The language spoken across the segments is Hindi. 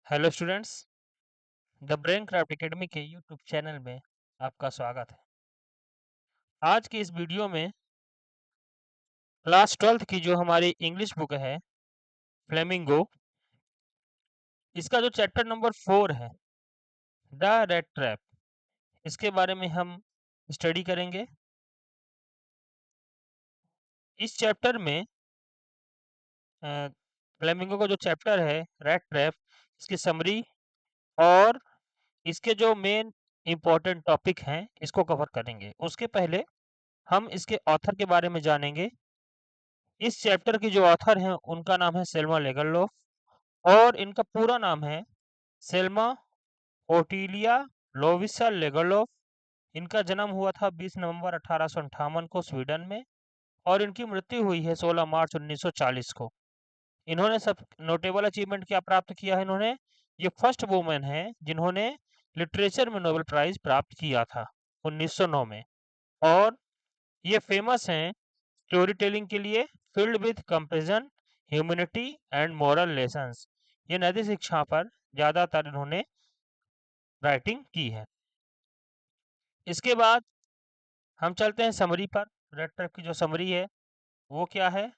Hello students. The brain craft academy के यूट्यूब चैनल में आपका स्वागत है। आज की इस वीडियो में क्लास 12th की जो हमारी इंग्लिश बुक है फ्लेमिंगो, इसका जो चैप्टर नंबर 4 है द रेड ट्रैप, इसके बारे में हम स्टडी करेंगे। इस चैप्टर में फ्लेमिंगो का जो चैप्टर है रेड ट्रैप, इसकी समरी और इसके जो मेन इम्पोर्टेंट टॉपिक हैं इसको कवर करेंगे। उसके पहले हम इसके ऑथर के बारे में जानेंगे। इस चैप्टर की जो ऑथर हैं उनका नाम है सेल्मा लेगरलोफ और इनका पूरा नाम है सेल्मा ओटिलिया लोविसा लेगरलोफ। इनका जन्म हुआ था 20 नवंबर 1858 को स्वीडन में और इनकी मृत्यु हुई है 16 मार्च 1940 को। इन्होंने सब नोटेबल अचीवमेंट क्या प्राप्त किया है? इन्होंने ये फर्स्ट वुमेन है जिन्होंने लिटरेचर में नोबेल प्राइज प्राप्त किया था 1909 में। और ये फेमस हैं स्टोरी टेलिंग के लिए, field with comparison, humanity and moral lessons. ये नैतिक शिक्षा पर ज़्यादातर इन्होंने राइटिंग की है। इसके बाद हम चलते हैं समरी पर। रेड ट्रैप की जो समरी है वो क्या है,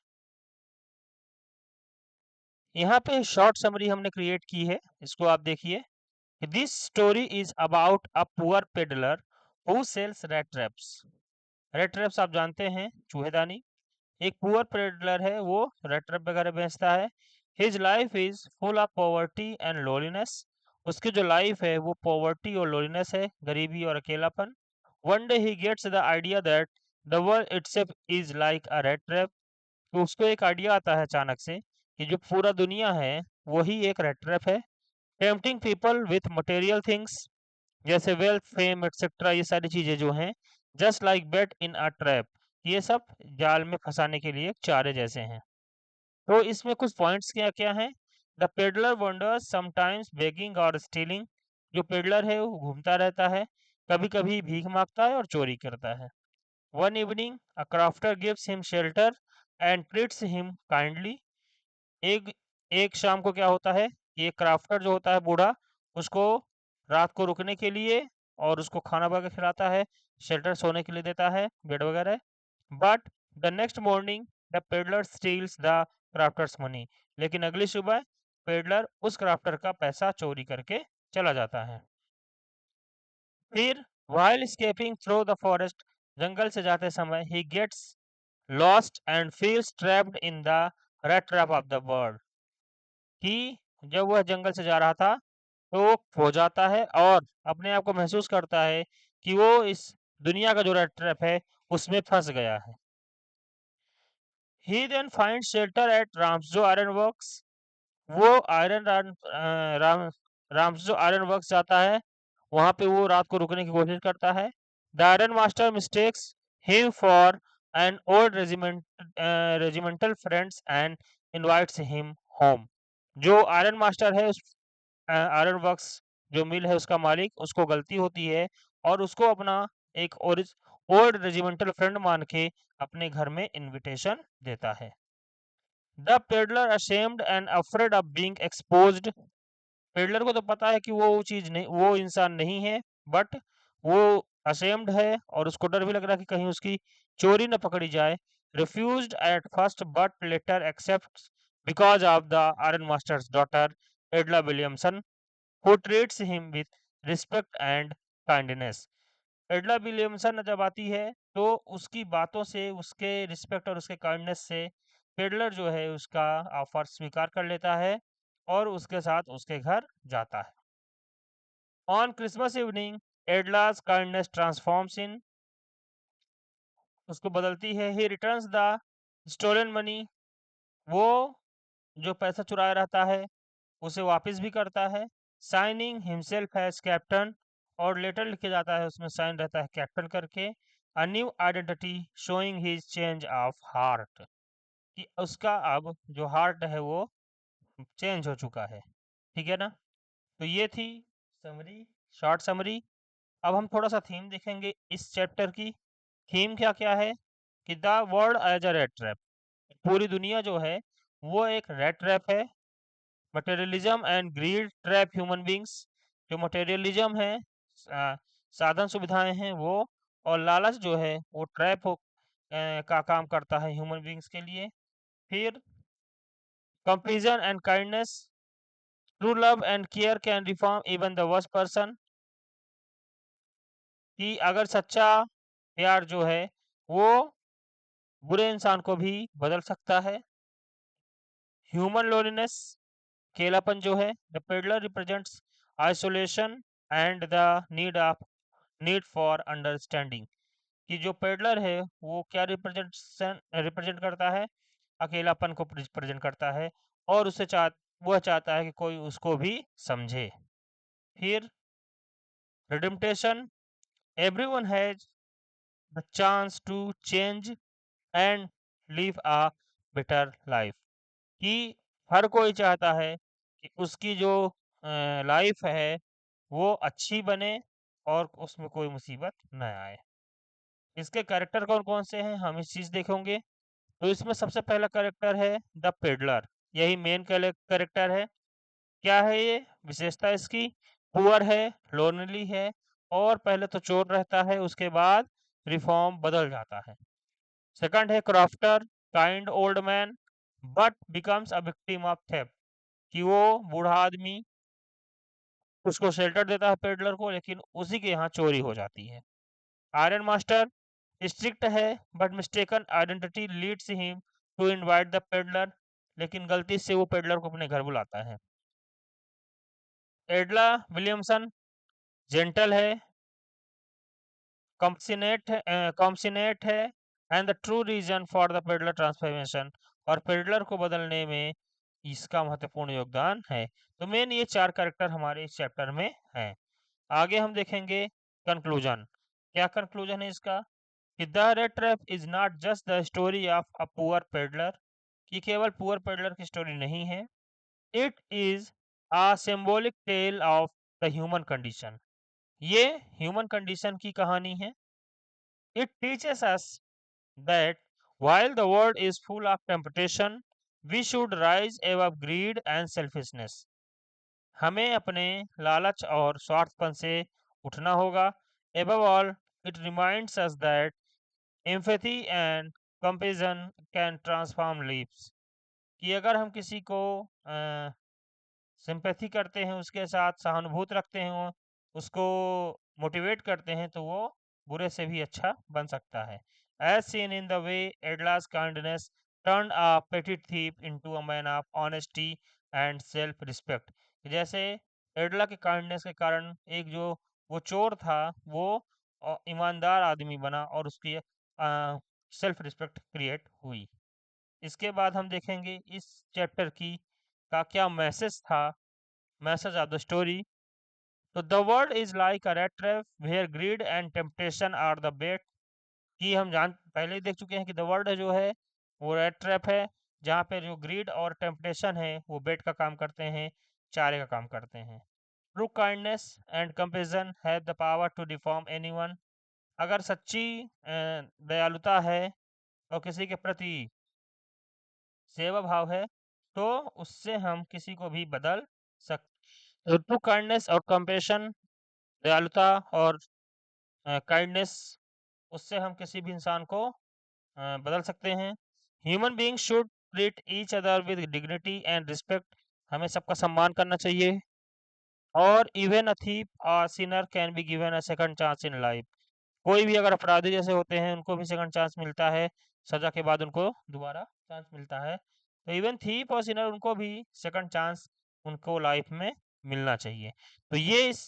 यहाँ पे शॉर्ट समरी हमने क्रिएट की है, इसको आप देखिए। This story is about a poor peddler who cells red traps. Red traps आप जानते हैं, चूहेदानी। एक पुअर पेडलर है, वो रेड ट्रैप वगैरह बेचता है। His life is full of poverty and loneliness. उसकी जो लाइफ है वो पॉवर्टी और लोलीनेस है, गरीबी और अकेलापन। One day he gets the idea that the world itself is like a rat trap. तो उसको एक आइडिया आता है अचानक से कि जो पूरा दुनिया है वही एक रेड ट्रैप है। Tempting people with material things, जैसे वेल्थ, फेम एक्सेट्रा, ये सारी चीजें जो हैं just like bait in a trap, ये सब जाल में फंसाने के लिए चारे जैसे हैं। तो इसमें कुछ पॉइंट्स क्या क्या हैं? The peddler wonders sometimes begging और स्टीलिंग। जो पेडलर है वो घूमता रहता है, कभी कभी भीख मांगता है और चोरी करता है। One evening a crafter gives him shelter and treats him kindly. एक एक शाम को क्या होता है, ये क्राफ्टर जो होता है बूढ़ा, उसको रात को रुकने के लिए और उसको खाना वगैरह खिलाता है, शेल्टर सोने के लिए देता है, बेड वगैरह। But the next morning the peddler steels the crafters money. लेकिन अगली सुबह पेडलर उस क्राफ्टर का पैसा चोरी करके चला जाता है। फिर while escaping through the forest, जंगल से जाते समय he gets lost and feels trapped in the rat trap of the world। कि जब वह जंगल से जा रहा था तो वो खो जाता है और अपने आप को महसूस करता है कि वो इस दुनिया का जो रेड ट्रैप है उसमें फंस गया है। He then find shelter at Ramsjo iron works. वो राम राम्सजो आयरन वर्क्स जाता है, वहां पे वो रात को रुकने की कोशिश करता है। The iron master mistakes him for an old regimental friends and invites him home. जो आयरन मास्टर है, उस आयरन वर्क्स जो मिल है उसका मालिक, उसको गलती होती है और उसको अपना एक ओल्ड रेजिमेंटल फ्रेंड मान के अपने घर में इनविटेशन देता है। The peddler ashamed and afraid of being exposed. Peddler को तो पता है कि वो चीज नहीं, वो इंसान नहीं है, बट वो अशेम्ड है और उसको डर भी लग रहा है कि कहीं उसकी चोरी न पकड़ी जाए। Refused at first but later accept because of the iron master's daughter Edla Williamson who treats him with respect and kindness। Edla Williamson जब आती है तो उसकी बातों से, उसके रिस्पेक्ट और उसके काइंडनेस से पेडलर जो है उसका ऑफर स्वीकार कर लेता है और उसके साथ उसके घर जाता है। On Christmas evening Edla's kindness transforms him, उसको बदलती है। He returns the stolen money, वो जो पैसा चुराया रहता है उसे वापस भी करता है। साइनिंग हिमसेल्फ एज कैप्टन, और लेटर लिखे जाता है उसमें साइन रहता है कैप्टन करके। A new identity showing his change of heart, कि उसका अब जो हार्ट है वो चेंज हो चुका है। ठीक है ना? तो ये थी समरी, शॉर्ट समरी। अब हम थोड़ा सा थीम देखेंगे इस चैप्टर की। थीम क्या क्या है कि the world as a rat trap, पूरी दुनिया जो है वो एक रेड ट्रैप है। Materialism and greed trap human beings. जो मटेरियलिज्म है, साधन सुविधाएं हैं वो, और लालच जो है वो ट्रैप का काम करता है ह्यूमन बींग्स के लिए। फिर comparison and kindness, true love and care can reform even the worst person. कि अगर सच्चा प्यार जो है वो बुरे इंसान को भी बदल सकता है। ह्यूमन लोनलीनेस, अकेलापन जो है, the peddler represents isolation and the need for understanding. कि जो पेडलर है वो क्या रिप्रेजेंट करता है, अकेलापन को रिप्रेजेंट करता है, और वह चाहता है कि कोई उसको भी समझे। फिर redemption, everyone has the chance to change and live a better life. कि हर कोई चाहता है कि उसकी जो लाइफ है वो अच्छी बने और उसमें कोई मुसीबत न आए। इसके कैरेक्टर कौन कौन से हैं हम इस चीज़ देखेंगे। तो इसमें सबसे पहला कैरेक्टर है द पेडलर, यही मेन कैरेक्टर है। क्या है ये विशेषता इसकी, पुअर है, लोनली है, और पहले तो चोर रहता है, उसके बाद रिफॉर्म बदल जाता है। सेकंड है crofter, kind old man but becomes a victim of theft. कि वो बूढ़ा आदमी उसको शेल्टर देता है पेडलर को, लेकिन उसी के यहाँ चोरी हो जाती है। आयरन मास्टर स्ट्रिक्ट है but mistaken identity leads him to invite the peddler. लेकिन गलती से वो पेडलर को अपने घर बुलाता है। एडला विलियमसन जेंटल है, कॉम्सिनेट है, and the true reason for the peddler transformation. और पेडलर को बदलने में इसका महत्वपूर्ण योगदान है। तो मेन ये चार कैरेक्टर हमारे इस चैप्टर में हैं। आगे हम देखेंगे कंक्लूजन। क्या कंक्लूजन है इसका, कि the rat trap is not just the story of a poor peddler. कि केवल पुअर पेडलर की स्टोरी नहीं है, it is a symbolic tale of the human condition. ये ह्यूमन कंडीशन की कहानी है। It teaches us that while the world is full of temptation, we should rise above greed and selfishness. हमें अपने लालच और स्वार्थपन से उठना होगा। Above all, it reminds us that empathy and compassion can transform lives. कि अगर हम किसी को सिंपैथी करते हैं, उसके साथ सहानुभूति रखते हैं, उसको मोटिवेट करते हैं, तो वो बुरे से भी अच्छा बन सकता है। As seen in the way Edla's kindness turn a petty thief into a man of honesty and self respect. जैसे एडला के काइंडनेस के कारण एक जो वो चोर था वो ईमानदार आदमी बना और उसकी सेल्फ रिस्पेक्ट क्रिएट हुई। इसके बाद हम देखेंगे इस चैप्टर की का क्या मैसेज था, मैसेज ऑफ द स्टोरी। तो the world is like a rat trap where greed and temptation are the bait. कि हम जान पहले ही देख चुके हैं कि द वर्ल्ड जो है वो रेट ट्रैप है, जहाँ पे जो ग्रीड और टेम्पटेशन है वो बेट का काम करते हैं, चारे का काम करते हैं। True kindness and compassion have the power to deform anyone. अगर सच्ची दयालुता है और किसी के प्रति सेवा भाव है, तो उससे हम किसी को भी बदल सकते। ट्रू काइंडनेस और कंपेशन, दयालुता और काइंडनेस, उससे हम किसी भी इंसान को बदल सकते हैं। Human being should treat each other with dignity and respect. हमें सबका सम्मान करना चाहिए। और इवन अ थीप और Sinner can be given a second chance in life. कोई भी अगर अपराधी जैसे होते हैं उनको भी सेकंड चांस मिलता है, सजा के बाद उनको दोबारा चांस मिलता है। तो इवन थीप और सिनर उनको भी सेकंड चांस उनको लाइफ में मिलना चाहिए। तो ये इस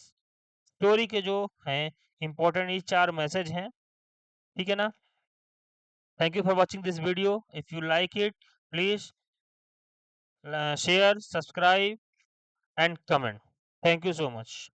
स्टोरी के जो हैं इम्पोर्टेंट ये चार मैसेज हैं। ठीक है ना। Thank you for watching this video. If you like it, please share, subscribe and comment. Thank you so much.